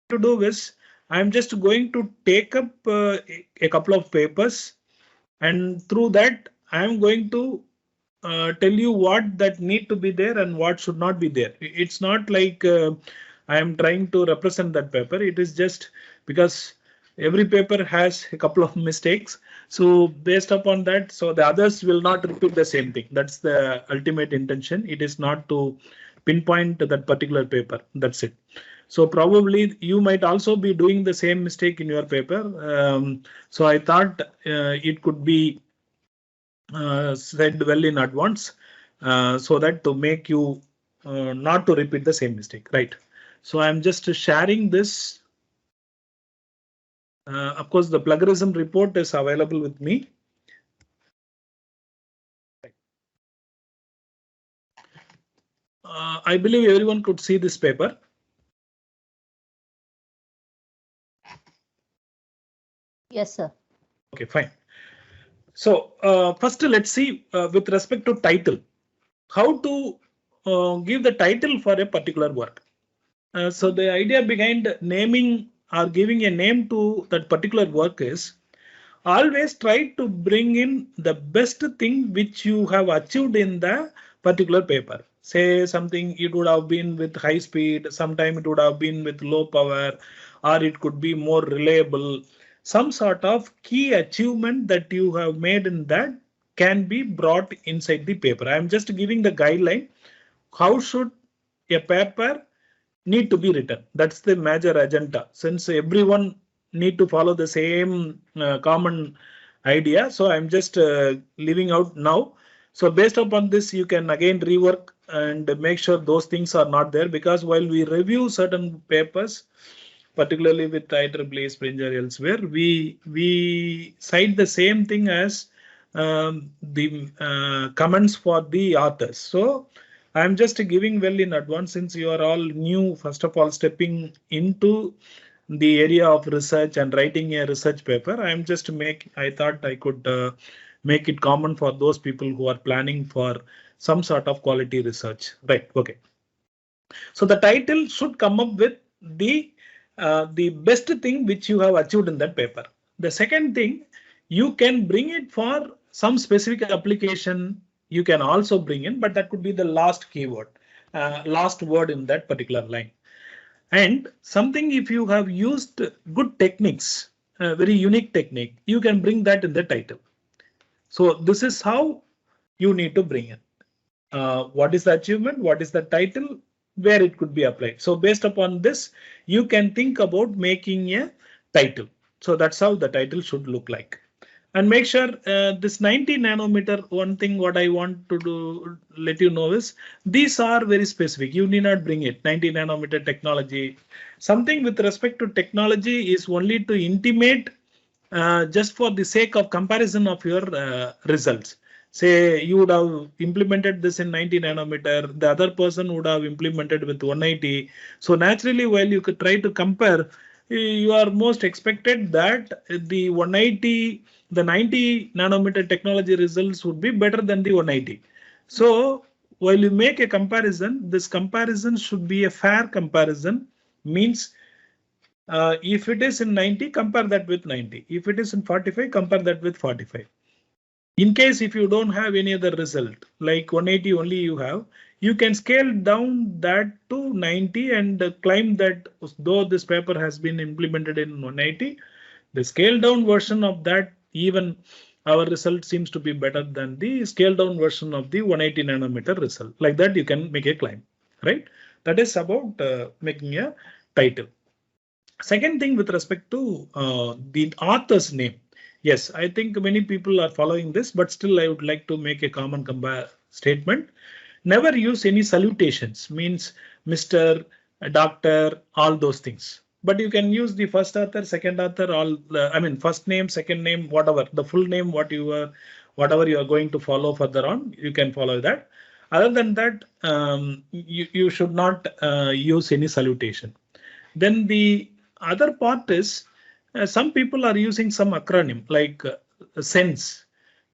to do is I'm just going to take up a couple of papers, and through that I'm going to tell you what that need to be there and what should not be there. It's not like I am trying to represent that paper. It is just because every paper has a couple of mistakes. So based upon that, so the others will not repeat the same thing. That's the ultimate intention. It is not to pinpoint that particular paper. That's it. So probably you might also be doing the same mistake in your paper. So I thought it could be said well in advance, so that to make you not to repeat the same mistake, right? So I'm just sharing this. Of course, the plagiarism report is available with me. I believe everyone could see this paper. Yes, sir. Okay, fine. So first, let's see with respect to title, how to give the title for a particular work. So the idea behind naming or giving a name to that particular work is always try to bring in the best thing which you have achieved in the particular paper. Say something it would have been with high speed, sometime it would have been with low power, or it could be more reliable. Some sort of key achievement that you have made in that can be brought inside the paper. I am just giving the guideline. How should a paper need to be written? That's the major agenda. Since everyone need to follow the same common idea, so I'm just leaving out now. So based upon this, you can again rework and make sure those things are not there, because while we review certain papers, particularly with IEEE, Springer, elsewhere, we cite the same thing as the comments for the authors. So I'm just giving well in advance, since you are all new, first of all, stepping into the area of research and writing a research paper. I thought I could make it common for those people who are planning for some sort of quality research. Right. Okay. So the title should come up with the best thing which you have achieved in that paper. The second thing, you can bring it for some specific application. You can also bring in, but that could be the last keyword, last word in that particular line. And something, if you have used good techniques, a very unique technique, you can bring that in the title. So this is how you need to bring in. What is the achievement? What is the title? Where it could be applied. So based upon this, you can think about making a title. So that's how the title should look like. And make sure this 90 nanometer, one thing what I want to do, let you know is these are very specific. You need not bring it 90 nanometer technology. Something with respect to technology is only to intimate just for the sake of comparison of your results. Say you would have implemented this in 90 nanometer, the other person would have implemented with 180. So naturally, while you could try to compare, you are most expected that the 180, the 90 nanometer technology results would be better than the 180. So while you make a comparison, this comparison should be a fair comparison. Means if it is in 90, compare that with 90. If it is in 45, compare that with 45. In case if you don't have any other result, like 180 only you have, you can scale down that to 90 and claim that though this paper has been implemented in 180, the scaled down version of that, even our result seems to be better than the scaled down version of the 180 nanometer result. Like that, you can make a claim, right? That is about making a title. Second thing with respect to the author's name. Yes, I think many people are following this, but still I would like to make a common statement. Never use any salutations, means Mr., Doctor, all those things. But you can use the first author, second author, I mean, first name, second name, whatever, the full name, whatever you are going to follow further on, you can follow that. Other than that, you should not use any salutation. Then the other part is some people are using some acronym like SENSE.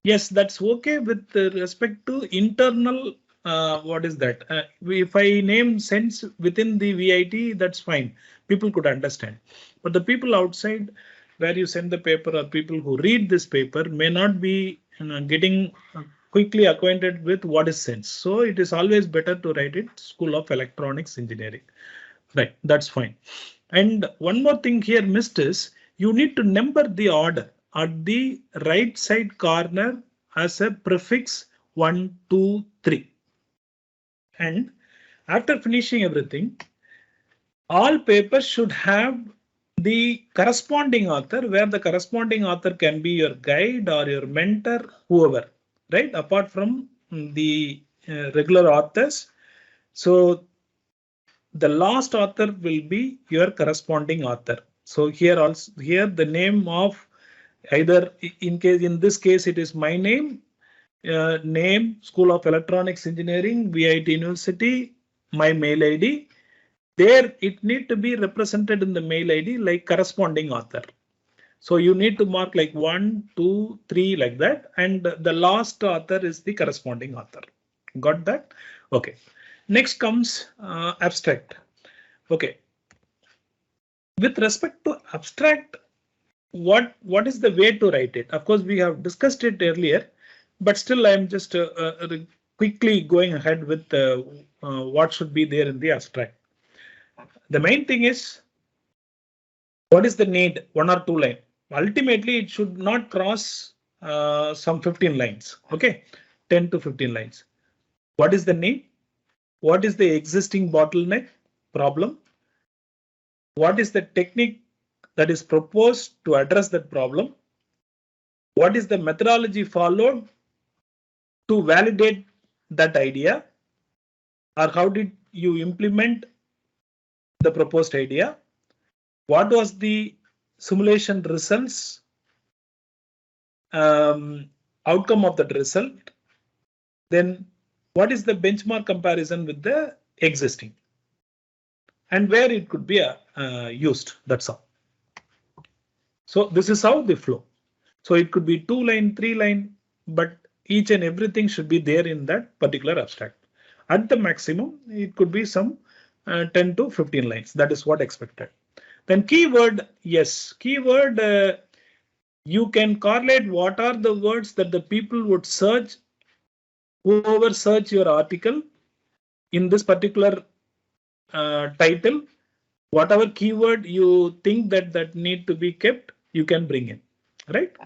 Yes, that's okay with respect to internal what is that? If I name sense within the VIT, that's fine. People could understand. But the people outside where you send the paper or people who read this paper may not be getting quickly acquainted with what is sense. So it is always better to write it School of Electronics Engineering. Right, that's fine. And one more thing here missed is you need to number the order at the right side corner as a prefix 1, 2, 3. And after finishing everything, all papers should have the corresponding author, where the corresponding author can be your guide or your mentor, whoever, right? Apart from the regular authors. So the last author will be your corresponding author. So here also, here the name of either in this case it is my name, name, School of Electronics Engineering, VIT University, my mail ID. There it need to be represented in the mail ID like corresponding author. So you need to mark like 1, 2, 3 like that, and the last author is the corresponding author. Got that? Okay. Next comes abstract. Okay. With respect to abstract, what is the way to write it? Of course, we have discussed it earlier, but still I'm just quickly going ahead with what should be there in the abstract. The main thing is, what is the need? 1 or 2 lines. Ultimately, it should not cross some 15 lines. Okay, 10 to 15 lines. What is the need? What is the existing bottleneck problem? What is the technique that is proposed to address that problem? What is the methodology followed to validate that idea? Or how did you implement the proposed idea? What was the simulation results, outcome of that result? Then what is the benchmark comparison with the existing? And where it could be used, that's all. So this is how they flow. So it could be 2 line, 3 line, but each and everything should be there in that particular abstract. At the maximum, it could be some 10 to 15 lines. That is what expected. Then keyword, yes, keyword, you can correlate what are the words that the people would search, whoever search your article in this particular title, whatever keyword you think that need to be kept, you can bring in, right?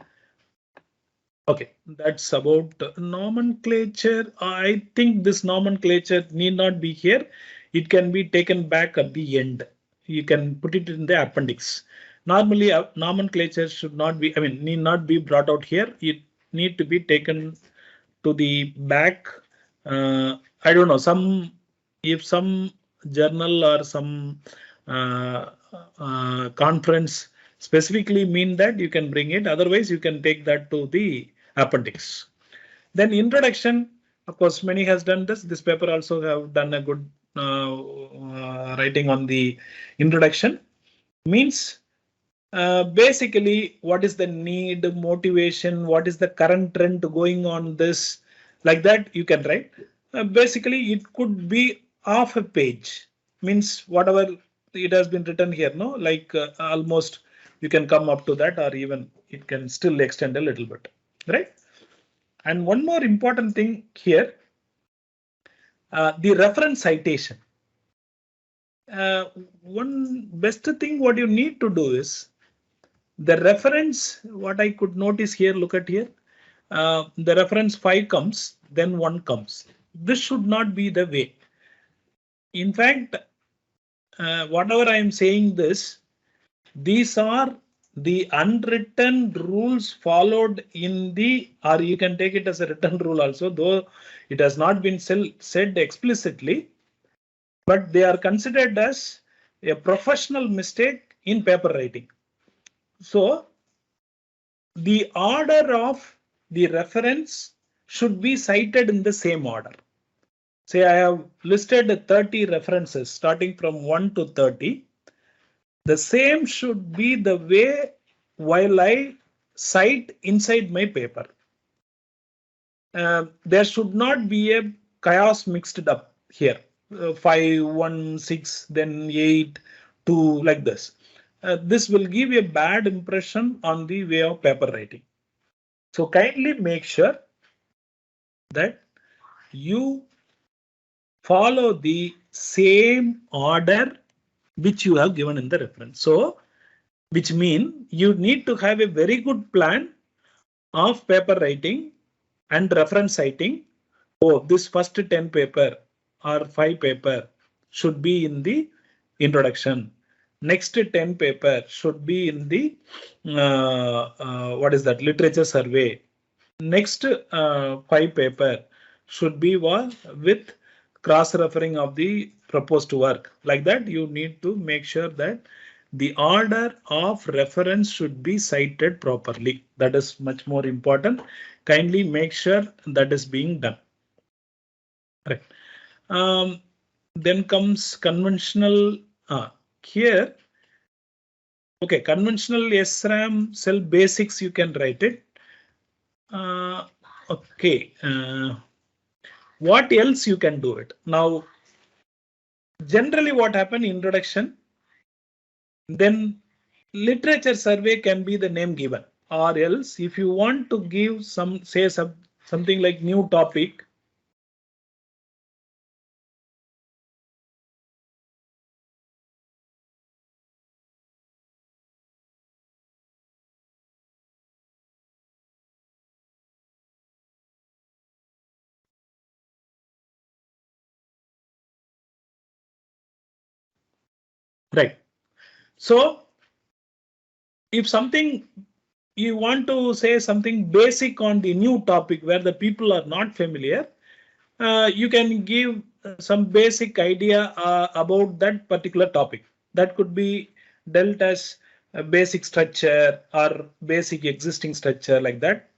Okay, that's about nomenclature. I think this nomenclature need not be here. It can be taken back at the end. You can put it in the appendix. Normally, nomenclature should not be, need not be brought out here. It need to be taken to the back. I don't know, if some journal or some conference specifically mean that, you can bring it. Otherwise, you can take that to the appendix. Then introduction, of course, many has done this. This paper also have done a good writing on the introduction. Means basically what is the need, motivation, what is the current trend going on this, like that you can write. Basically it could be half a page, means whatever it has been written here, no, like almost you can come up to that, or even it can still extend a little bit, right? And one more important thing here, the reference citation. One best thing what you need to do is the reference, what I could notice here, look at here, the reference 5 comes, then 1 comes. This should not be the way. In fact, whatever I am saying this, these are the unwritten rules followed in the, or you can take it as a written rule also, though it has not been said explicitly, but they are considered as a professional mistake in paper writing. So the order of the reference should be cited in the same order. Say I have listed 30 references starting from 1 to 30. The same should be the way while I cite inside my paper. There should not be a chaos mixed up here. 5, 1, 6, then 8, 2, like this. This will give a bad impression on the way of paper writing. So kindly make sure that you follow the same order which you have given in the reference. So, which mean you need to have a very good plan of paper writing and reference citing. Oh, this first 10 paper or 5 paper should be in the introduction. Next 10 paper should be in the what is that, literature survey. Next 5 paper should be with cross referring of the proposed work. Like that, you need to make sure that the order of reference should be cited properly. That is much more important. Kindly make sure that is being done. Right. Then comes conventional here. Okay, conventional SRAM cell basics, you can write it. Okay. What else you can do it? Now, generally what happen, introduction, then literature survey can be the name given, or else if you want to give something like new topic, right? So if something you want to say something basic on the new topic where the people are not familiar, you can give some basic idea about that particular topic. That could be dealt as a basic structure or basic existing structure, like that.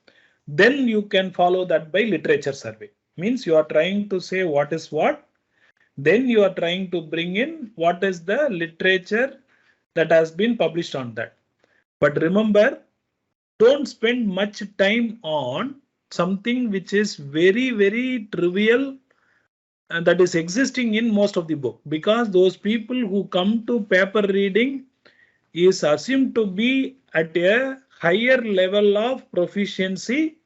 Then you can follow that by literature survey. Means you are trying to say what is what. Then you are trying to bring in what is the literature that has been published on that. But remember, don't spend much time on something which is very, very trivial and that is existing in most of the book, because those people who come to paper reading is assumed to be at a higher level of proficiency,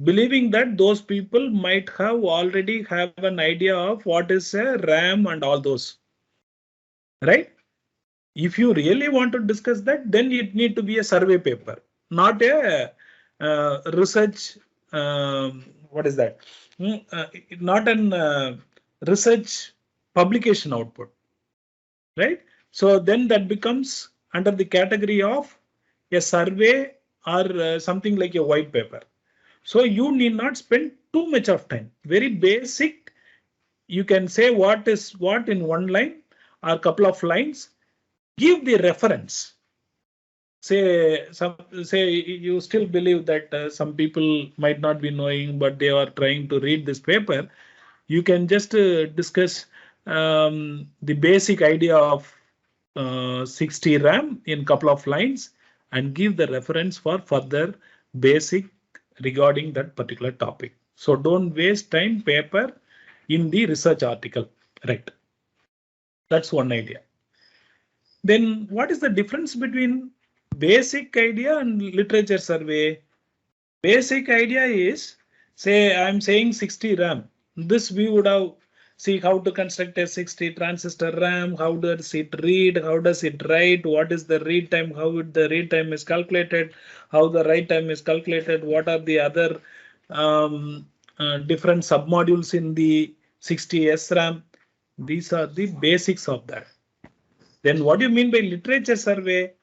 believing that those people might have already have an idea of what is a RAM and all those, right? If you really want to discuss that, then it need to be a survey paper, not a research. What is that? Not an research publication output, right? So then that becomes under the category of a survey or something like a white paper. So you need not spend too much of time. Very basic. You can say what is what in one line or a couple of lines. Give the reference. Say you still believe that some people might not be knowing, but they are trying to read this paper. You can just discuss the basic idea of 60 RAM in couple of lines and give the reference for further basic regarding that particular topic. So don't waste time paper in the research article, right? That's one idea. Then what is the difference between basic idea and literature survey? Basic idea is, say I'm saying 60 RAM. This we would have see how to construct a 60 transistor RAM, how does it read, how does it write, what is the read time, how the read time is calculated, how the write time is calculated, what are the other different submodules in the 60 SRAM. These are the basics of that. Then what do you mean by literature survey?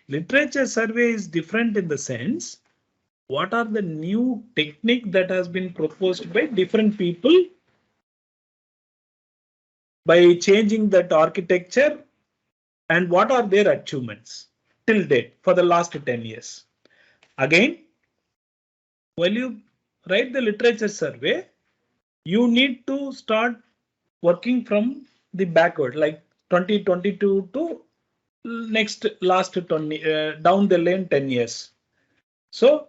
Literature survey is different in the sense, what are the new technique that has been proposed by different people by changing that architecture, and what are their achievements till date for the last 10 years. Again, when you write the literature survey, you need to start working from the backward, like 2022 to last 20 down the lane 10 years. So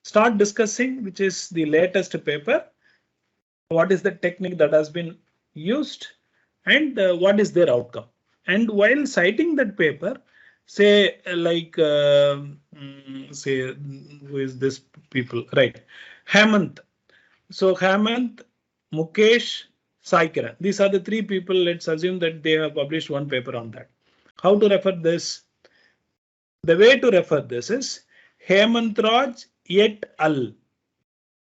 start discussing which is the latest paper. what is the technique that has been used, and what is their outcome. And while citing that paper, say say who is this people, right? Hemant. So Hemant, Mukesh, Sai Kiran. These are the three people. Let's assume that they have published one paper on that. How to refer this? The way to refer this is Hemant Raj et al.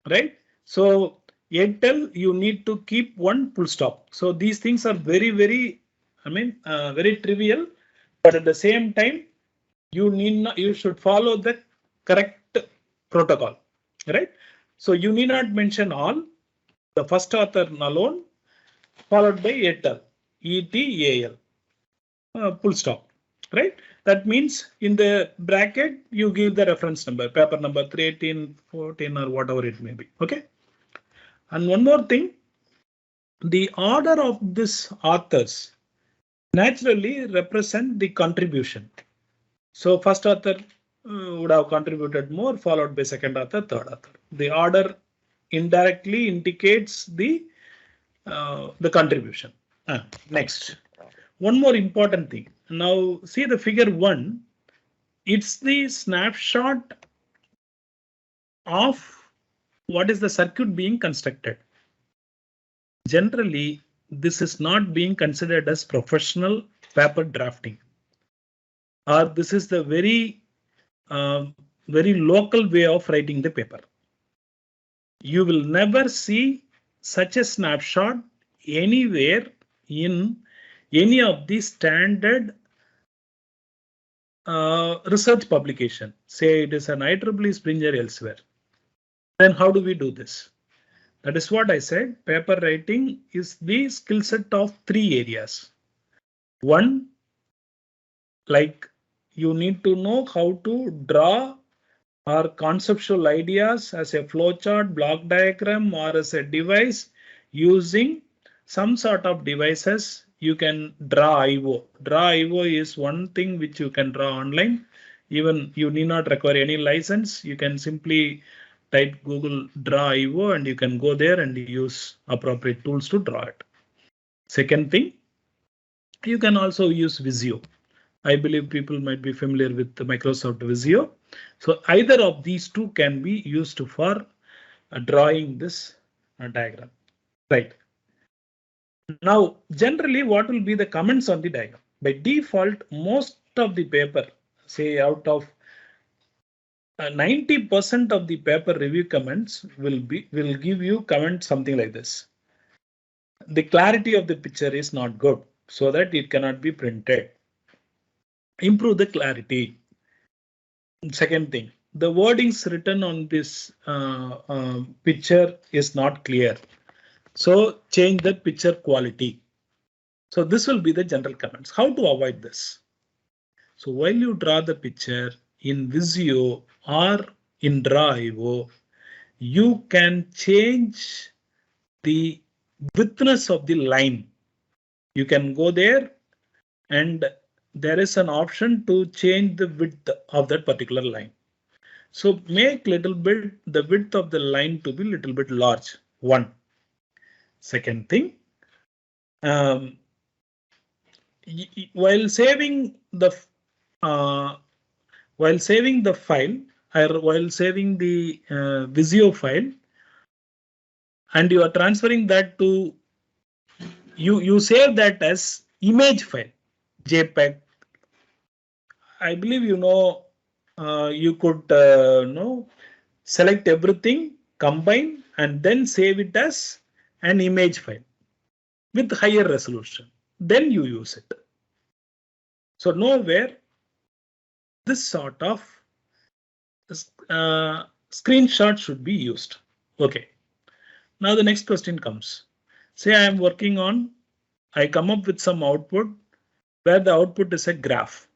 Right? So et al, you need to keep one full stop. So these things are very, very, very trivial, but at the same time, you should follow the correct protocol, right? So you need not mention all, the first author alone, followed by et al, full stop, right? That means in the bracket, you give the reference number, paper number 318, 14, or whatever it may be, okay? And one more thing, the order of these authors naturally represent the contribution. So first author would have contributed more, followed by second author, third author. The order indirectly indicates the contribution. Next, one more important thing. Now see the figure 1. It's the snapshot of what is the circuit being constructed. Generally, this is not being considered as professional paper drafting, or this is the very local way of writing the paper. You will never see such a snapshot anywhere in any of the standard research publication. Say it is an IEEE Springer elsewhere. Then how do we do this? That is what I said. Paper writing is the skill set of 3 areas. One, like you need to know how to draw or conceptual ideas as a flowchart, block diagram, or as a device using some sort of devices. You can draw IO. Draw IO is one thing which you can draw online. Even you need not require any license. You can simply type Google Draw IO and you can go there and use appropriate tools to draw it. Second thing, you can also use Visio. I believe people might be familiar with the Microsoft Visio. So either of these two can be used for drawing this diagram. Right. Now, generally, what will be the comments on the diagram? By default, most of the paper, say out of 90% of the paper review comments will give you comment something like this. The clarity of the picture is not good, so that it cannot be printed. Improve the clarity. Second thing, the wordings written on this picture is not clear. So change the picture quality. So this will be the general comments. How to avoid this? So while you draw the picture in Visio or in Draw IO, you can change the widthness of the line. You can go there and there is an option to change the width of that particular line. So make little bit the width of the line to be little bit large. One. Second thing, while saving the file or while saving the Visio file, and you are transferring that to you save that as image file, JPEG. I believe you could select everything, combine, and then save it as an image file with higher resolution. Then you use it. So nowhere this sort of screenshot should be used. Okay. Now the next question comes. Say I am working on, I come up with some output where the output is a graph.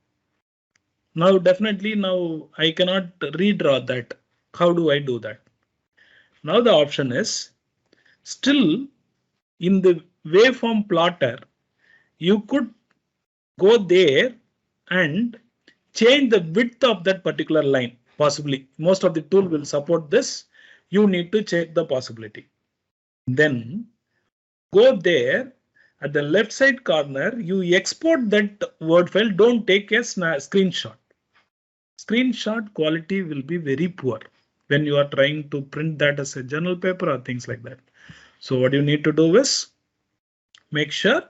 Now definitely now I cannot redraw that. How do I do that? Now the option is still in the waveform plotter, you could go there and change the width of that particular line. Possibly most of the tool will support this. You need to check the possibility. Then go there at the left side corner, you export that Word file. Don't take a screenshot. Screenshot quality will be very poor when you are trying to print that as a journal paper or things like that. So what you need to do is make sure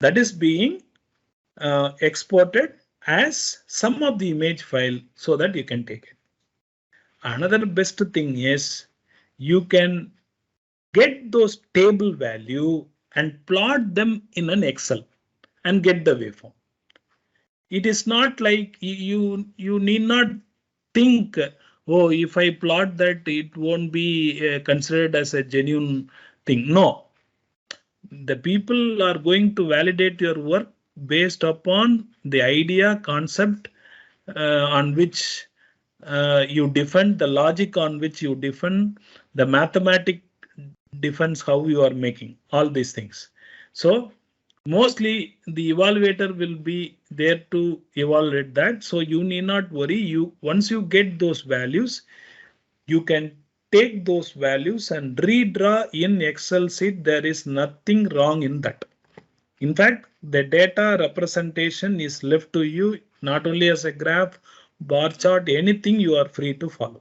that is being exported as some of the image file so that you can take it. Another best thing is you can get those table value and plot them in an Excel and get the waveform. It is not like you need not think, oh, if I plot that, it won't be considered as a genuine thing. No, the people are going to validate your work based upon the idea, concept on which you defend, the logic on which you defend, the mathematic defends how you are making all these things. So mostly the evaluator will be there to evaluate that. So you need not worry. Once you get those values, you can take those values and redraw in Excel sheet. There is nothing wrong in that. In fact, the data representation is left to you, not only as a graph, bar chart, anything you are free to follow.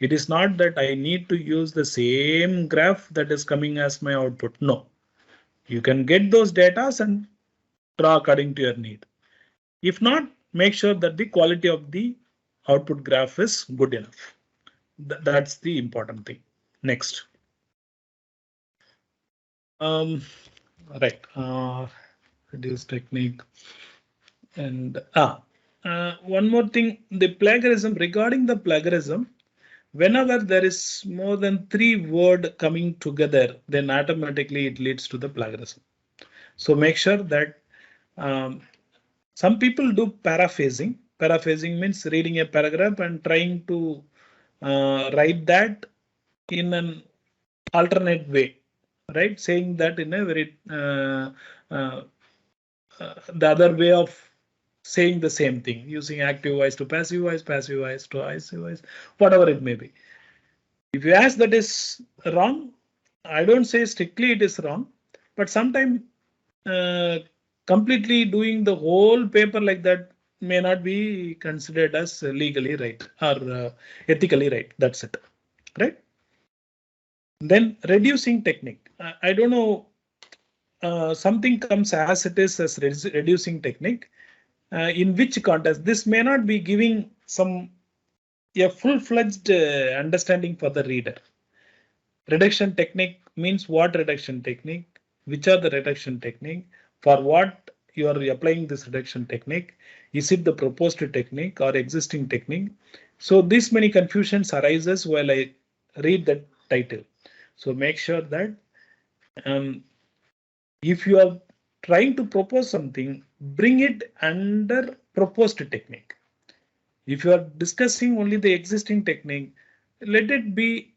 It is not that I need to use the same graph that is coming as my output. No, you can get those data and draw according to your need. If not, make sure that the quality of the output graph is good enough. That's the important thing. Next. Right. Reduce technique. And one more thing, the plagiarism. Regarding the plagiarism, whenever there is more than 3 words coming together, then automatically it leads to the plagiarism. So make sure that some people do paraphrasing. Paraphrasing means reading a paragraph and trying to write that in an alternate way, right? Saying that in a very the other way of saying the same thing, using active voice to passive voice to passive voice, whatever it may be. If you ask that is wrong, I don't say strictly it is wrong, but sometimes completely doing the whole paper like that may not be considered as legally right or ethically right. That's it, right? Then reducing technique. I don't know, something comes as it is as reducing technique. In which context? This may not be giving a full-fledged understanding for the reader. Reduction technique means what reduction technique? Which are the reduction technique? For what you are applying this reduction technique? Is it the proposed technique or existing technique? So this many confusions arises while I read the title. So make sure that if you are trying to propose something, bring it under proposed technique. If you are discussing only the existing technique, let it be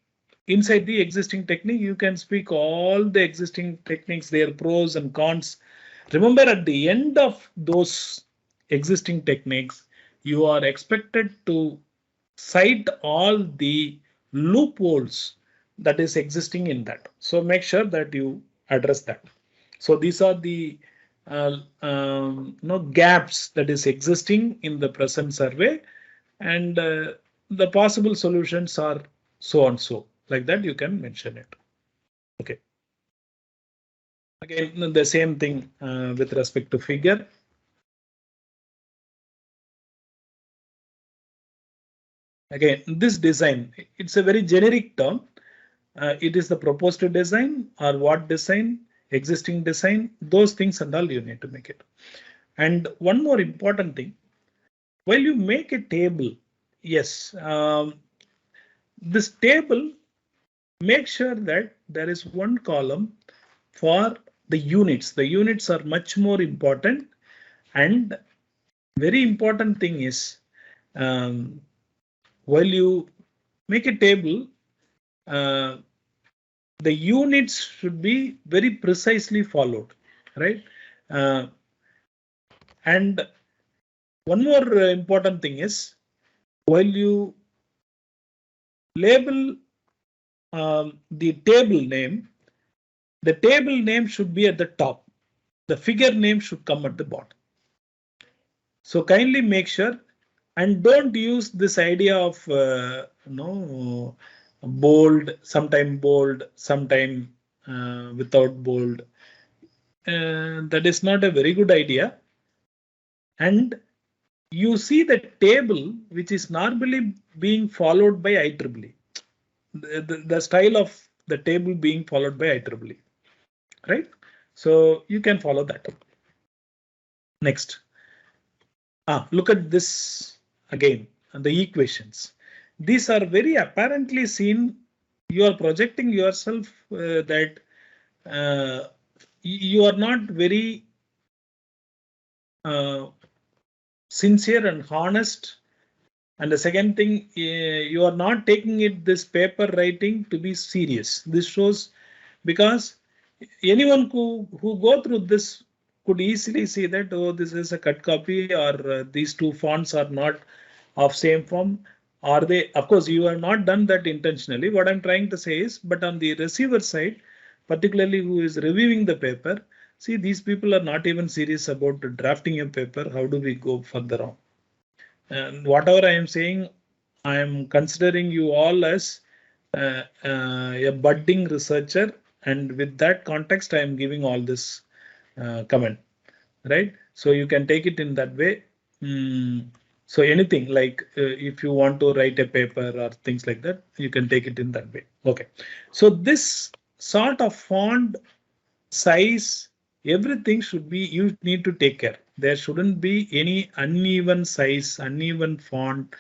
inside the existing technique. You can speak all the existing techniques, their pros and cons. Remember, at the end of those existing techniques, you are expected to cite all the loopholes that is existing in that. So make sure that you address that. So these are the gaps that is existing in the present survey, and the possible solutions are so and so, like that you can mention it. Okay. Again, the same thing with respect to figure. Again, this design, it's a very generic term. It is the proposed design or what design, existing design, those things and all you need to make it. And one more important thing, while you make a table, yes, this table, make sure that there is one column for the units. The units are much more important, and very important thing is while you make a table, the units should be very precisely followed, right? And one more important thing is while you label the table name, the table name should be at the top. The figure name should come at the bottom. So kindly make sure and don't use this idea of bold, sometime without bold. That is not a very good idea. And you see the table which is normally being followed by IEEE. The style of the table being followed by IEEE, right? So you can follow that. Next. Look at this again, the equations. These are very apparently seen. You are projecting yourself that you are not very sincere and honest. And the second thing, you are not taking it this paper writing to be serious. This shows because anyone who go through this could easily see that, oh, this is a cut copy, or these two fonts are not of same form. Are they? Of course, you have not done that intentionally. What I'm trying to say is, but on the receiver side, particularly who is reviewing the paper, see, these people are not even serious about drafting a paper. How do we go further on? And whatever I am saying, I am considering you all as a budding researcher, and with that context, I am giving all this comment, right? So you can take it in that way. So anything like if you want to write a paper or things like that, you can take it in that way. Okay. So this sort of font size, everything should be, you need to take care. There shouldn't be any uneven size, uneven font,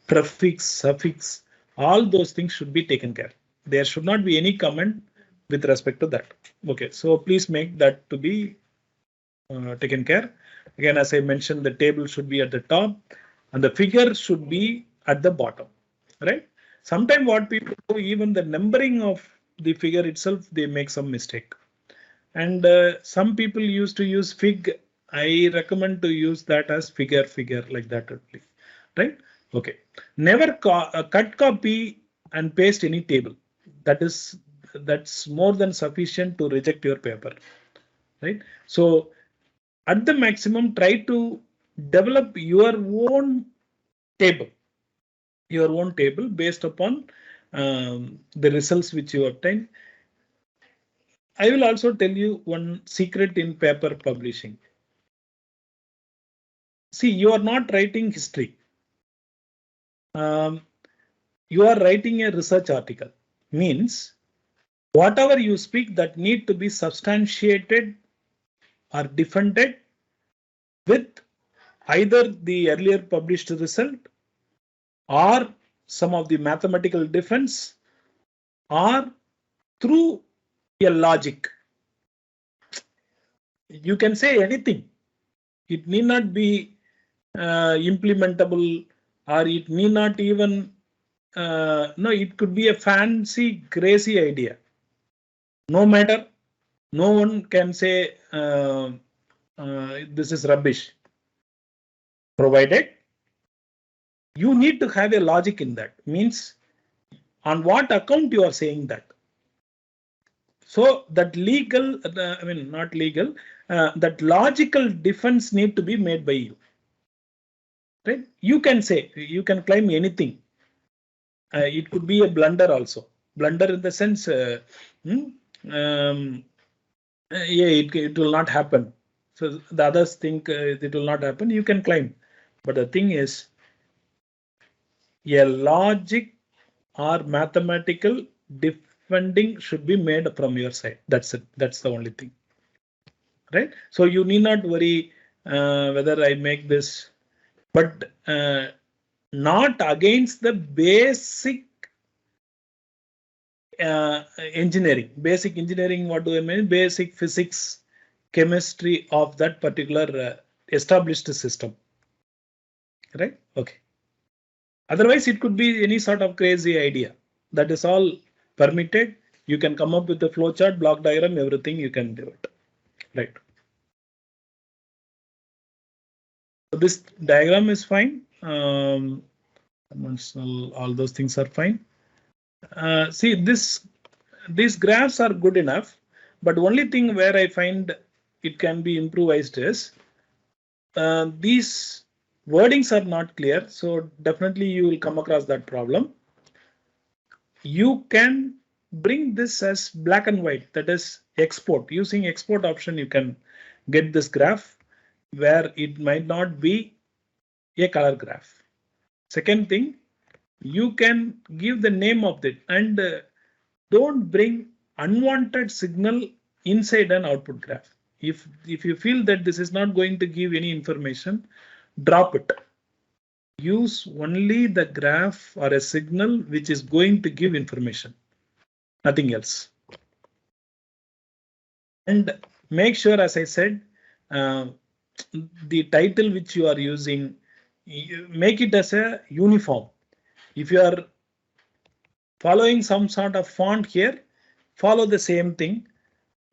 prefix, suffix, all those things should be taken care. There should not be any comment with respect to that. Okay, so please make that to be taken care. Again, as I mentioned, the table should be at the top and the figure should be at the bottom, right? Sometimes what people do, even the numbering of the figure itself, they make some mistake. And some people used to use fig. I recommend to use that as figure like that only, right? Okay. Never cut, copy and paste any table. That's more than sufficient to reject your paper, right? So at the maximum, try to develop your own table based upon the results which you obtain. I will also tell you one secret in paper publishing. See, you are not writing history. You are writing a research article. Means whatever you speak that need to be substantiated or defended with either the earlier published result or some of the mathematical defense or through a logic. You can say anything. It need not be implementable, or it need not even no, it could be a fancy, crazy idea. No matter, no one can say this is rubbish. Provided you need to have a logic in that. Means on what account you are saying that. So that legal, I mean not legal, that logical defense need to be made by you. Right? You can say, you can claim anything. It could be a blunder also. Blunder in the sense, it will not happen. So the others think it will not happen. You can claim, but the thing is, a logic or mathematical defending should be made from your side. That's it. That's the only thing, right? So you need not worry whether I make this, but not against the basic engineering. Basic engineering, what do I mean? Basic physics, chemistry of that particular established system, right? Okay. Otherwise, it could be any sort of crazy idea. That is all permitted. You can come up with a flowchart, block diagram, everything you can do it, right? So this diagram is fine. All those things are fine. See, these graphs are good enough, but only thing where I find it can be improvised is these wordings are not clear. So definitely you will come across that problem. You can bring this as black and white, that is export. Using export option, you can get this graph where it might not be a color graph. Second thing, you can give the name of it and don't bring unwanted signal inside an output graph. If you feel that this is not going to give any information, drop it. Use only the graph or a signal which is going to give information, nothing else. And make sure, as I said, the title which you are using, make it as a uniform. If you are following some sort of font here, follow the same thing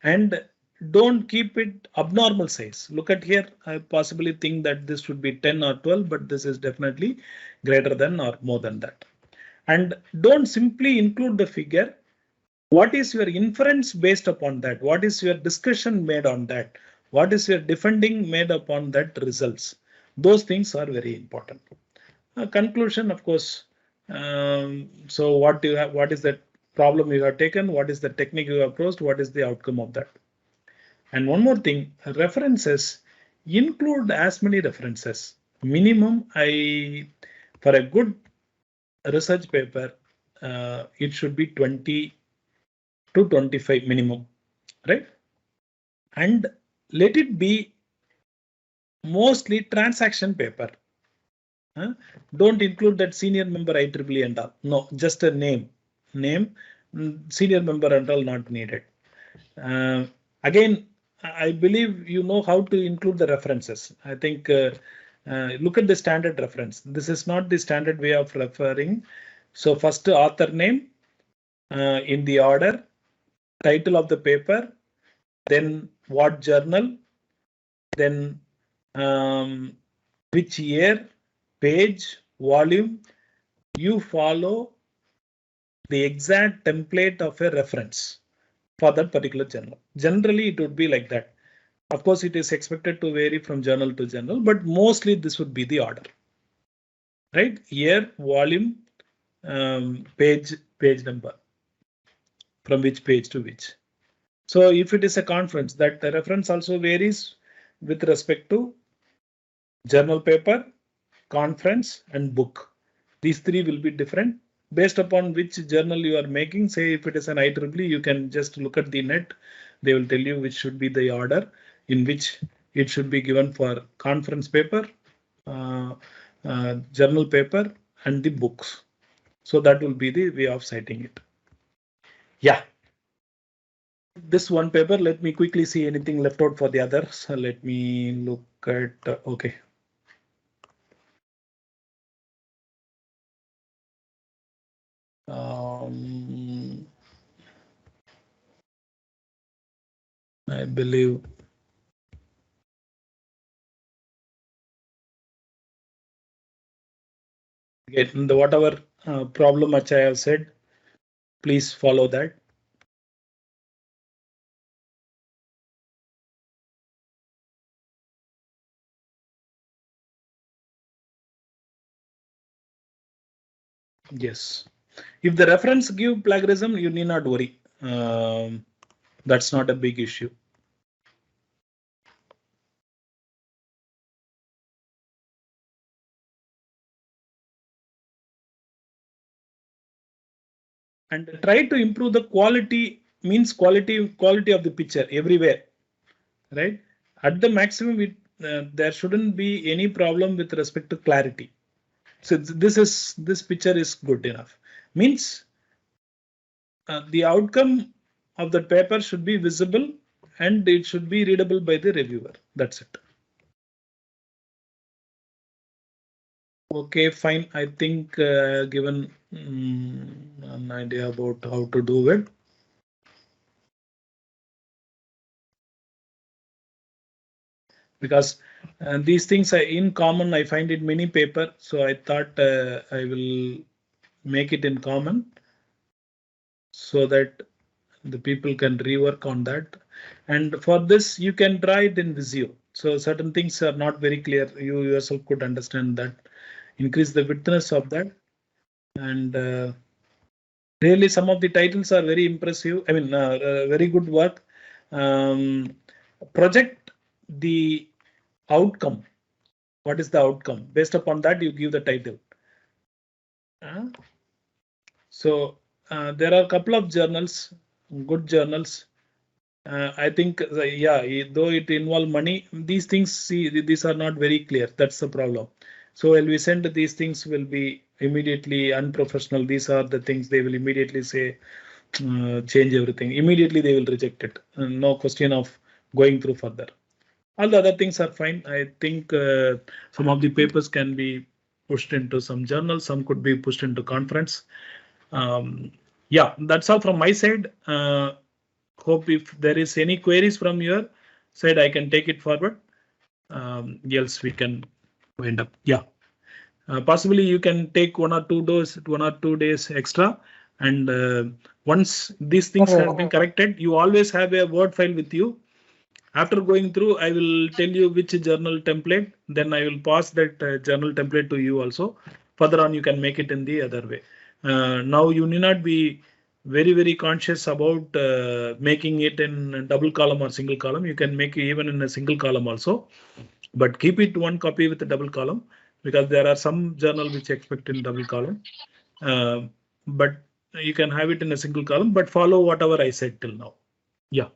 and don't keep it abnormal size. Look at here. I possibly think that this should be 10 or 12, but this is definitely greater than or more than that. And don't simply include the figure. What is your inference based upon that? What is your discussion made on that? What is your defending made upon that results? Those things are very important. Conclusion, of course. So what do you have? What is that problem you have taken? What is the technique you have approached? What is the outcome of that? And one more thing, references, include as many references. Minimum, for a good research paper, it should be 20 to 25 minimum, right? And let it be mostly transaction paper. Don't include that senior member IEEE and all. No, just a name. Senior member and all not needed. Again, I believe you know how to include the references. I think look at the standard reference. This is not the standard way of referring. So first author name in the order, title of the paper, then what journal, then which year, page, volume. You follow the exact template of a reference for that particular journal. Generally, it would be like that. Of course, it is expected to vary from journal to journal, but mostly this would be the order, right? Year, volume, page number, from which page to which. So if it is a conference, that the reference also varies with respect to journal paper, conference, and book. These three will be different based upon which journal you are making. Say if it is an IEEE, you can just look at the net. They will tell you which should be the order in which it should be given for conference paper, journal paper, and the books. So that will be the way of citing it. Yeah. This one paper, let me quickly see anything left out for the others. So let me look at, okay. I believe again, the whatever problem which I have said, please follow that. Yes, if the reference give plagiarism, you need not worry. That's not a big issue. And try to improve the quality, means quality of the picture everywhere, right? At the maximum, there shouldn't be any problem with respect to clarity. So this picture is good enough. Means the outcome of the paper should be visible and it should be readable by the reviewer. That's it. Okay, fine. I think given an idea about how to do it. Because these things are in common, I find it many paper, so I thought I will make it in common. so that the people can rework on that. And for this, you can try it in Visio. So certain things are not very clear. You yourself could understand that. Increase the widthness of that. And really, some of the titles are very impressive. I mean, very good work. Project the outcome. What is the outcome? Based upon that, you give the title. So there are a couple of journals, good journals. I think, yeah, though it involve money, these things, see, these are not very clear. That's the problem. So when we send these things will be immediately unprofessional. These are the things they will immediately say, change everything. Immediately they will reject it. No question of going through further. All the other things are fine. I think some of the papers can be pushed into some journals. Some could be pushed into conference. Yeah, that's all from my side. Hope if there is any queries from your side, I can take it forward. Else we can wind up. Yeah, possibly you can take 1 or 2 days extra. And once these things have been corrected, you always have a Word file with you. After going through, I will tell you which journal template. Then I will pass that journal template to you also. Further on, you can make it in the other way. Now you need not be very conscious about making it in double column or single column. You can make it even in a single column also, but keep it one copy with a double column, because there are some journal which expect in double column. But you can have it in a single column, but follow whatever I said till now. Yeah.